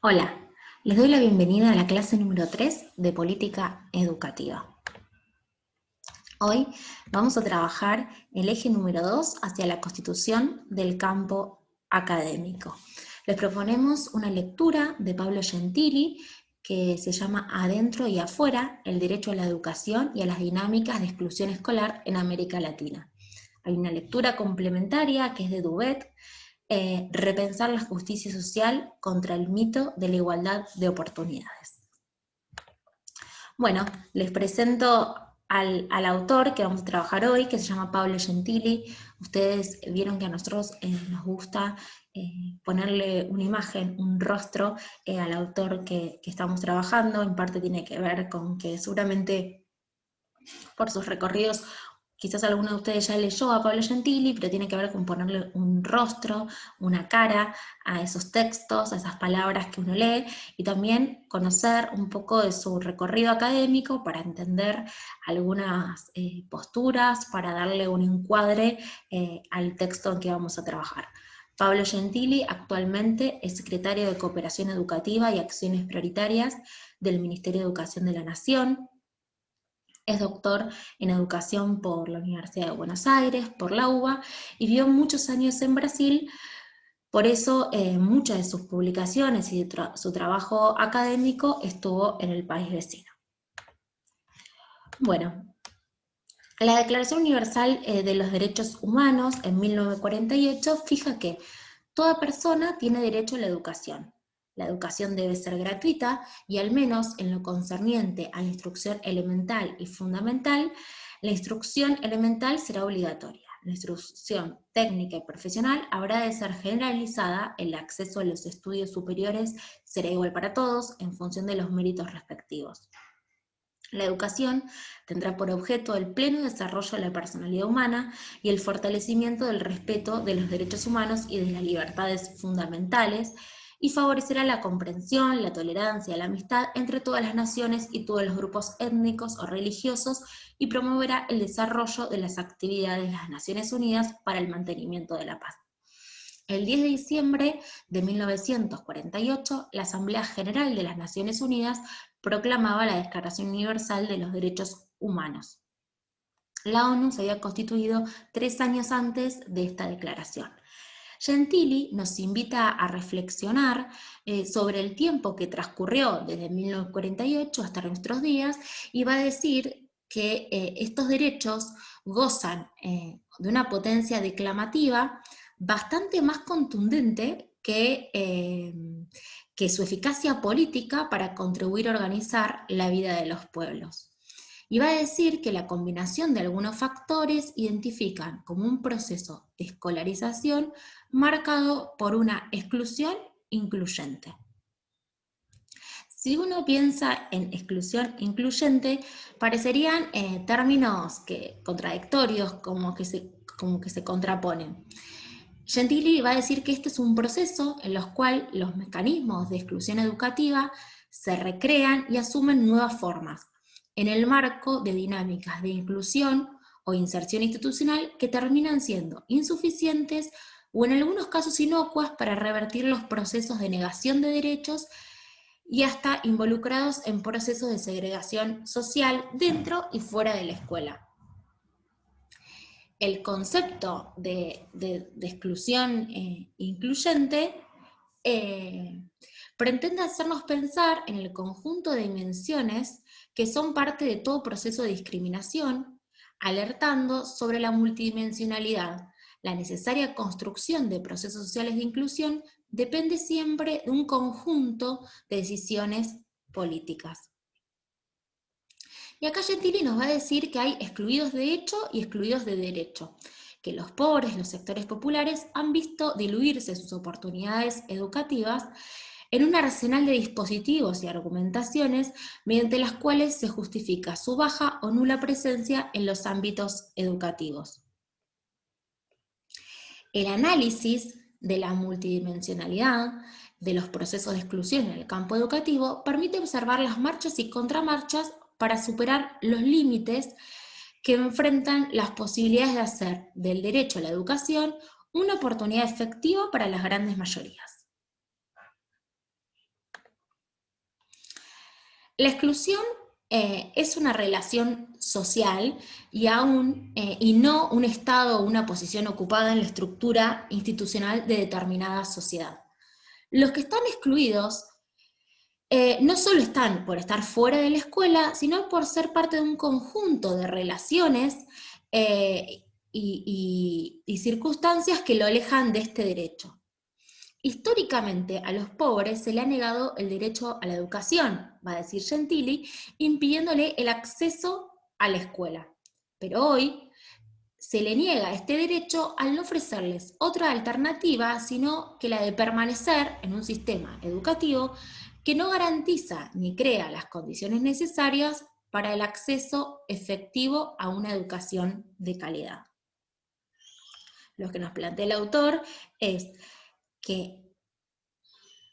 Hola, les doy la bienvenida a la clase número 3 de Política Educativa. Hoy vamos a trabajar el eje número 2 hacia la constitución del campo académico. Les proponemos una lectura de Pablo Gentili que se llama Adentro y afuera, el derecho a la educación y a las dinámicas de exclusión escolar en América Latina. Hay una lectura complementaria que es de Dubet, repensar la justicia social contra el mito de la igualdad de oportunidades. Bueno, les presento al autor que vamos a trabajar hoy, que se llama Pablo Gentili. Ustedes vieron que a nosotros nos gusta ponerle una imagen, un rostro al autor que estamos trabajando. En parte tiene que ver con que seguramente por sus recorridos quizás alguno de ustedes ya leyó a Pablo Gentili, pero tiene que ver con ponerle un rostro, una cara a esos textos, a esas palabras que uno lee, y también conocer un poco de su recorrido académico para entender algunas posturas, para darle un encuadre al texto en que vamos a trabajar. Pablo Gentili actualmente es secretario de Cooperación Educativa y Acciones Prioritarias del Ministerio de Educación de la Nación. Es doctor en educación por la Universidad de Buenos Aires, por la UBA, y vivió muchos años en Brasil. Por eso muchas de sus publicaciones y su trabajo académico estuvo en el país vecino. Bueno, la Declaración Universal de los Derechos Humanos en 1948 fija que toda persona tiene derecho a la educación. La educación debe ser gratuita y al menos en lo concerniente a la instrucción elemental y fundamental, la instrucción elemental será obligatoria. La instrucción técnica y profesional habrá de ser generalizada, el acceso a los estudios superiores será igual para todos en función de los méritos respectivos. La educación tendrá por objeto el pleno desarrollo de la personalidad humana y el fortalecimiento del respeto de los derechos humanos y de las libertades fundamentales, y favorecerá la comprensión, la tolerancia, la amistad entre todas las naciones y todos los grupos étnicos o religiosos, y promoverá el desarrollo de las actividades de las Naciones Unidas para el mantenimiento de la paz. El 10 de diciembre de 1948, la Asamblea General de las Naciones Unidas proclamaba la Declaración Universal de los Derechos Humanos. La ONU se había constituido 3 años antes de esta declaración. Gentili nos invita a reflexionar sobre el tiempo que transcurrió desde 1948 hasta nuestros días, y va a decir que estos derechos gozan de una potencia declamativa bastante más contundente que su eficacia política para contribuir a organizar la vida de los pueblos. Y va a decir que la combinación de algunos factores identifican como un proceso de escolarización marcado por una exclusión incluyente. Si uno piensa en exclusión incluyente, parecerían términos contradictorios, como que se contraponen. Gentili va a decir que este es un proceso en el cual los mecanismos de exclusión educativa se recrean y asumen nuevas formas, en el marco de dinámicas de inclusión o inserción institucional que terminan siendo insuficientes o en algunos casos inocuas para revertir los procesos de negación de derechos, y hasta involucrados en procesos de segregación social dentro y fuera de la escuela. El concepto de exclusión incluyente pretende hacernos pensar en el conjunto de dimensiones que son parte de todo proceso de discriminación, alertando sobre la multidimensionalidad. La necesaria construcción de procesos sociales de inclusión depende siempre de un conjunto de decisiones políticas. Y acá Gentili nos va a decir que hay excluidos de hecho y excluidos de derecho, que los pobres, los sectores populares, han visto diluirse sus oportunidades educativas en un arsenal de dispositivos y argumentaciones mediante las cuales se justifica su baja o nula presencia en los ámbitos educativos. El análisis de la multidimensionalidad de los procesos de exclusión en el campo educativo permite observar las marchas y contramarchas para superar los límites que enfrentan las posibilidades de hacer del derecho a la educación una oportunidad efectiva para las grandes mayorías. La exclusión es una relación social y no un estado o una posición ocupada en la estructura institucional de determinada sociedad. Los que están excluidos no solo están por estar fuera de la escuela, sino por ser parte de un conjunto de relaciones y circunstancias que lo alejan de este derecho. Históricamente a los pobres se le ha negado el derecho a la educación, va a decir Gentili, impidiéndole el acceso a la escuela. Pero hoy se le niega este derecho al no ofrecerles otra alternativa, sino que la de permanecer en un sistema educativo que no garantiza ni crea las condiciones necesarias para el acceso efectivo a una educación de calidad. Lo que nos plantea el autor es que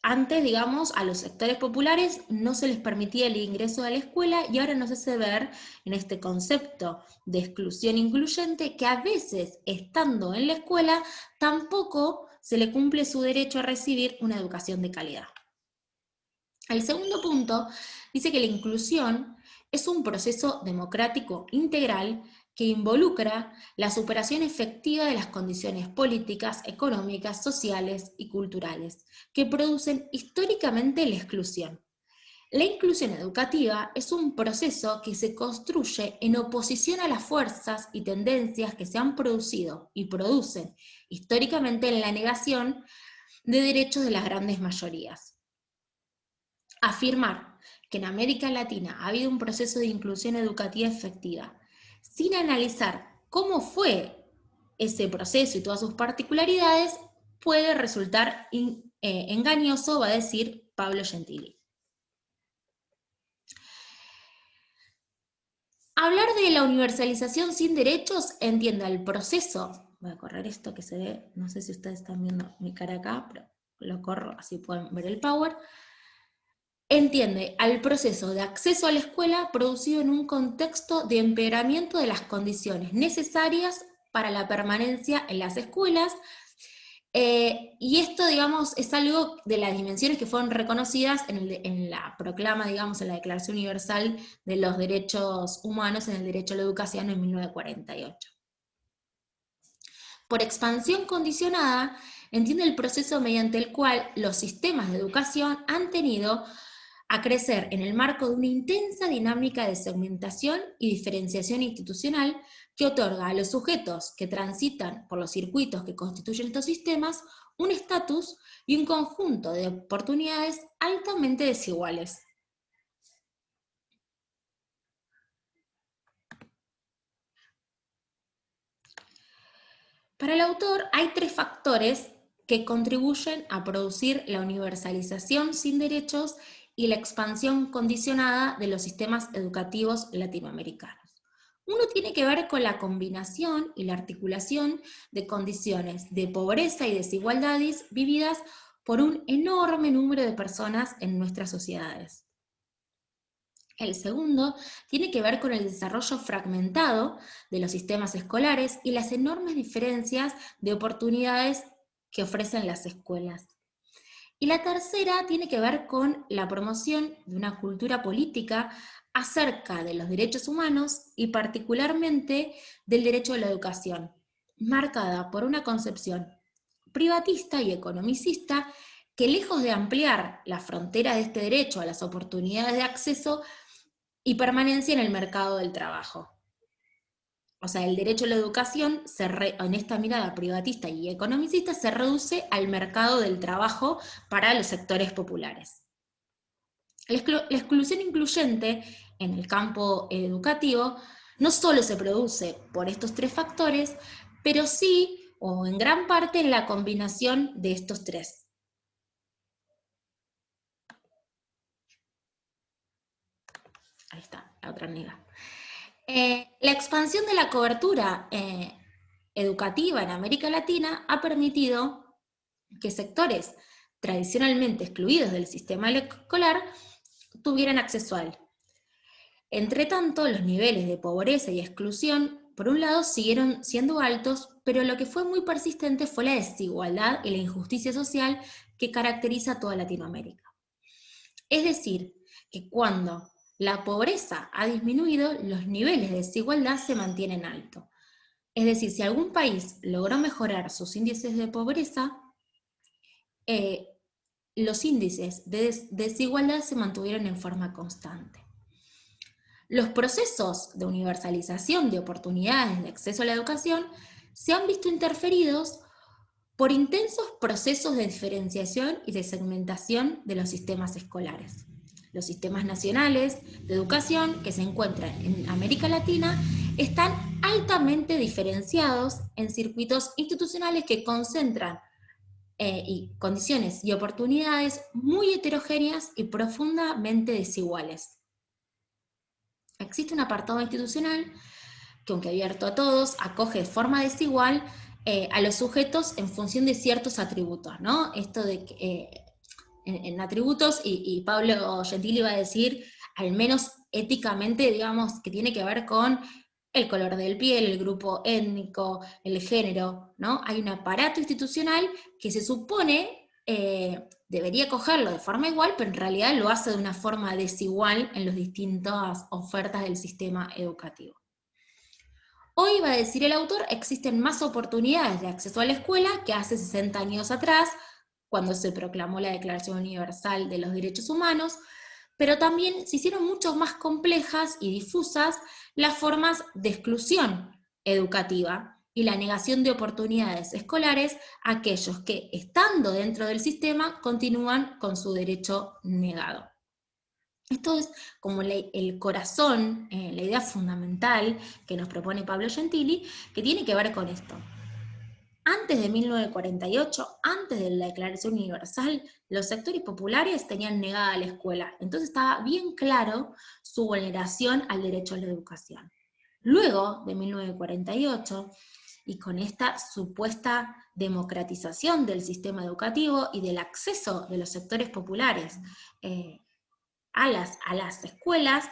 antes, digamos, a los sectores populares no se les permitía el ingreso a la escuela y ahora nos hace ver en este concepto de exclusión incluyente que a veces, estando en la escuela, tampoco se le cumple su derecho a recibir una educación de calidad. El segundo punto dice que la inclusión es un proceso democrático integral que involucra la superación efectiva de las condiciones políticas, económicas, sociales y culturales que producen históricamente la exclusión. La inclusión educativa es un proceso que se construye en oposición a las fuerzas y tendencias que se han producido y producen históricamente en la negación de derechos de las grandes mayorías. Afirmar que en América Latina ha habido un proceso de inclusión educativa efectiva, sin analizar cómo fue ese proceso y todas sus particularidades, puede resultar engañoso, va a decir Pablo Gentili. Hablar de la universalización sin derechos entiende el proceso. Voy a correr esto que se ve, no sé si ustedes están viendo mi cara acá, pero lo corro así pueden ver el power. Entiende al proceso de acceso a la escuela producido en un contexto de empeoramiento de las condiciones necesarias para la permanencia en las escuelas, y esto, digamos, es algo de las dimensiones que fueron reconocidas en la proclama, digamos, en la Declaración Universal de los Derechos Humanos en el Derecho a la Educación en 1948. Por expansión condicionada, entiende el proceso mediante el cual los sistemas de educación han tenido a crecer en el marco de una intensa dinámica de segmentación y diferenciación institucional que otorga a los sujetos que transitan por los circuitos que constituyen estos sistemas un estatus y un conjunto de oportunidades altamente desiguales. Para el autor hay tres factores que contribuyen a producir la universalización sin derechos y la expansión condicionada de los sistemas educativos latinoamericanos. Uno tiene que ver con la combinación y la articulación de condiciones de pobreza y desigualdades vividas por un enorme número de personas en nuestras sociedades. El segundo tiene que ver con el desarrollo fragmentado de los sistemas escolares y las enormes diferencias de oportunidades que ofrecen las escuelas. Y la tercera tiene que ver con la promoción de una cultura política acerca de los derechos humanos y particularmente del derecho a la educación, marcada por una concepción privatista y economicista que, lejos de ampliar la frontera de este derecho a las oportunidades de acceso y permanencia en el mercado del trabajo. O sea, el derecho a la educación, en esta mirada privatista y economicista, se reduce al mercado del trabajo para los sectores populares. La exclusión incluyente en el campo educativo no solo se produce por estos tres factores, pero sí, o en gran parte, en la combinación de estos tres. Ahí está, la otra negra. La expansión de la cobertura educativa en América Latina ha permitido que sectores tradicionalmente excluidos del sistema escolar tuvieran acceso a él. Entre tanto, los niveles de pobreza y exclusión, por un lado, siguieron siendo altos, pero lo que fue muy persistente fue la desigualdad y la injusticia social que caracteriza a toda Latinoamérica. Es decir, que cuando la pobreza ha disminuido, los niveles de desigualdad se mantienen altos. Es decir, si algún país logró mejorar sus índices de pobreza, los índices de desigualdad se mantuvieron en forma constante. Los procesos de universalización de oportunidades de acceso a la educación se han visto interferidos por intensos procesos de diferenciación y de segmentación de los sistemas escolares. Los sistemas nacionales de educación que se encuentran en América Latina están altamente diferenciados en circuitos institucionales que concentran condiciones y oportunidades muy heterogéneas y profundamente desiguales. Existe un apartado institucional que, aunque abierto a todos, acoge de forma desigual a los sujetos en función de ciertos atributos, ¿no? Esto de en atributos, y Pablo Gentili va a decir, al menos éticamente, digamos, que tiene que ver con el color del piel, el grupo étnico, el género, ¿no? Hay un aparato institucional que se supone debería cogerlo de forma igual, pero en realidad lo hace de una forma desigual en las distintas ofertas del sistema educativo. Hoy, va a decir el autor, existen más oportunidades de acceso a la escuela que hace 60 años atrás, cuando se proclamó la Declaración Universal de los Derechos Humanos, pero también se hicieron mucho más complejas y difusas las formas de exclusión educativa y la negación de oportunidades escolares a aquellos que, estando dentro del sistema, continúan con su derecho negado. Esto es como el corazón, la idea fundamental que nos propone Pablo Gentili, que tiene que ver con esto. Antes de 1948, antes de la Declaración Universal, los sectores populares tenían negada la escuela, entonces estaba bien claro su vulneración al derecho a la educación. Luego de 1948, y con esta supuesta democratización del sistema educativo y del acceso de los sectores populares a las escuelas,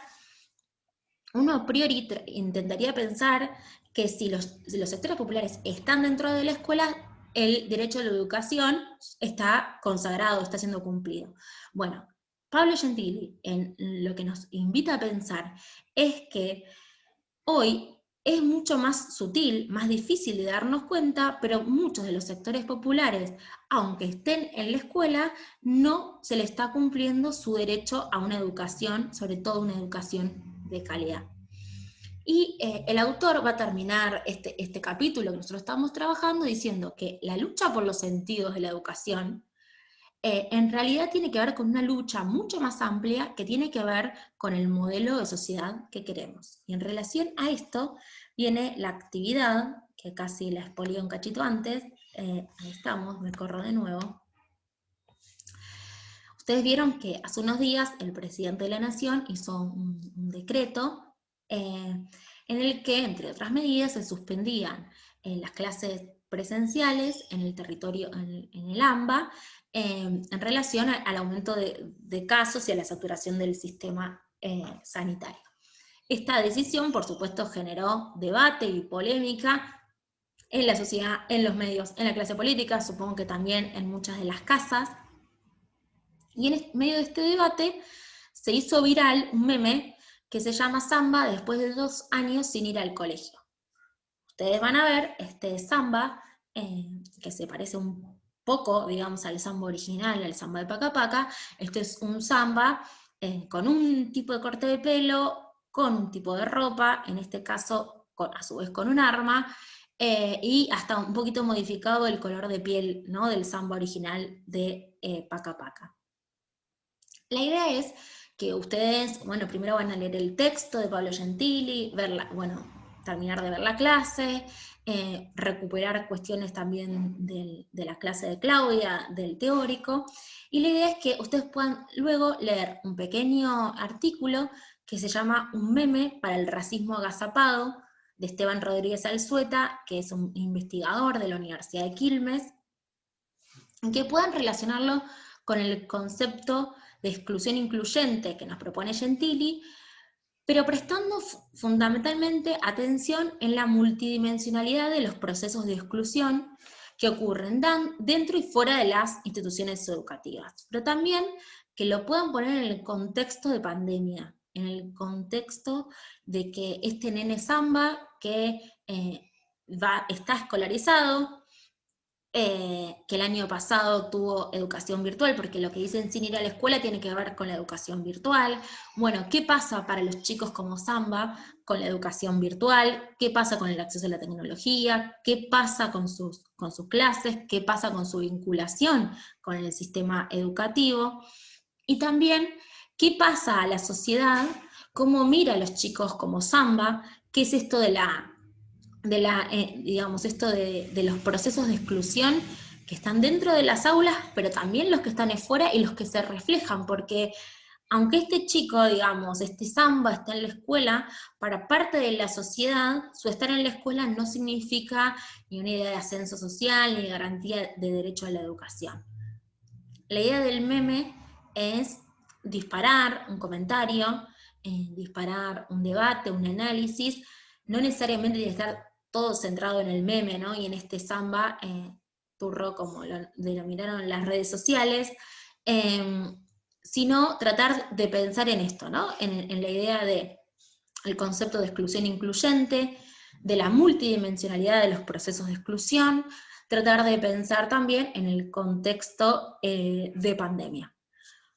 uno a priori intentaría pensar que si los sectores populares están dentro de la escuela, el derecho a la educación está consagrado, está siendo cumplido. Bueno, Pablo Gentili en lo que nos invita a pensar es que hoy es mucho más sutil, más difícil de darnos cuenta, pero muchos de los sectores populares, aunque estén en la escuela, no se le está cumpliendo su derecho a una educación, sobre todo una educación de calidad. Y el autor va a terminar este capítulo que nosotros estamos trabajando diciendo que la lucha por los sentidos de la educación en realidad tiene que ver con una lucha mucho más amplia que tiene que ver con el modelo de sociedad que queremos. Y en relación a esto viene la actividad, que casi la expolié un cachito antes, ahí estamos, me corro de nuevo. Ustedes vieron que hace unos días el presidente de la Nación hizo un decreto en el que, entre otras medidas, se suspendían las clases presenciales en el territorio, en el AMBA, en relación al aumento de casos y a la saturación del sistema sanitario. Esta decisión, por supuesto, generó debate y polémica en la sociedad, en los medios, en la clase política, supongo que también en muchas de las casas. Y en medio de este debate se hizo viral un meme que se llama Samba después de 2 años sin ir al colegio. Ustedes van a ver este samba, que se parece un poco, digamos, al samba original, al samba de Paca Paca. Este es un samba con un tipo de corte de pelo, con un tipo de ropa, en este caso, a su vez con un arma, y hasta un poquito modificado el color de piel, ¿no?, del samba original de Paca Paca. La idea es que ustedes, bueno, primero van a leer el texto de Pablo Gentili, terminar de ver la clase, recuperar cuestiones también de la clase de Claudia, del teórico, y la idea es que ustedes puedan luego leer un pequeño artículo que se llama Un meme para el racismo agazapado, de Esteban Rodríguez Alzueta, que es un investigador de la Universidad de Quilmes, en que puedan relacionarlo con el concepto de exclusión incluyente que nos propone Gentili, pero prestando fundamentalmente atención en la multidimensionalidad de los procesos de exclusión que ocurren dentro y fuera de las instituciones educativas, pero también que lo puedan poner en el contexto de pandemia, en el contexto de que este nene Samba que está escolarizado, que el año pasado tuvo educación virtual, porque lo que dicen sin ir a la escuela tiene que ver con la educación virtual. Bueno, ¿qué pasa para los chicos como Samba con la educación virtual? ¿Qué pasa con el acceso a la tecnología? ¿Qué pasa con sus clases? ¿Qué pasa con su vinculación con el sistema educativo? Y también, ¿qué pasa a la sociedad? ¿Cómo mira a los chicos como Samba? ¿Qué es esto digamos, esto de los procesos de exclusión que están dentro de las aulas, pero también los que están afuera y los que se reflejan? Porque aunque este chico, digamos, este Samba está en la escuela, para parte de la sociedad, su estar en la escuela no significa ni una idea de ascenso social, ni garantía de derecho a la educación. La idea del meme es disparar un comentario, disparar un debate, un análisis, no necesariamente tiene que estar todo centrado en el meme, ¿no? Y en este Samba turro, como lo denominaron las redes sociales, sino tratar de pensar en esto, ¿no? En la idea de el concepto de exclusión incluyente, de la multidimensionalidad de los procesos de exclusión, tratar de pensar también en el contexto de pandemia.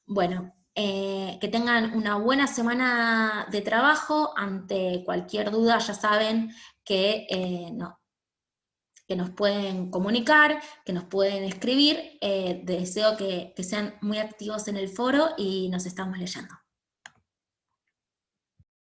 Bueno, que tengan una buena semana de trabajo. Ante cualquier duda ya saben que, no, que nos pueden comunicar, que nos pueden escribir. Deseo que sean muy activos en el foro y nos estamos leyendo.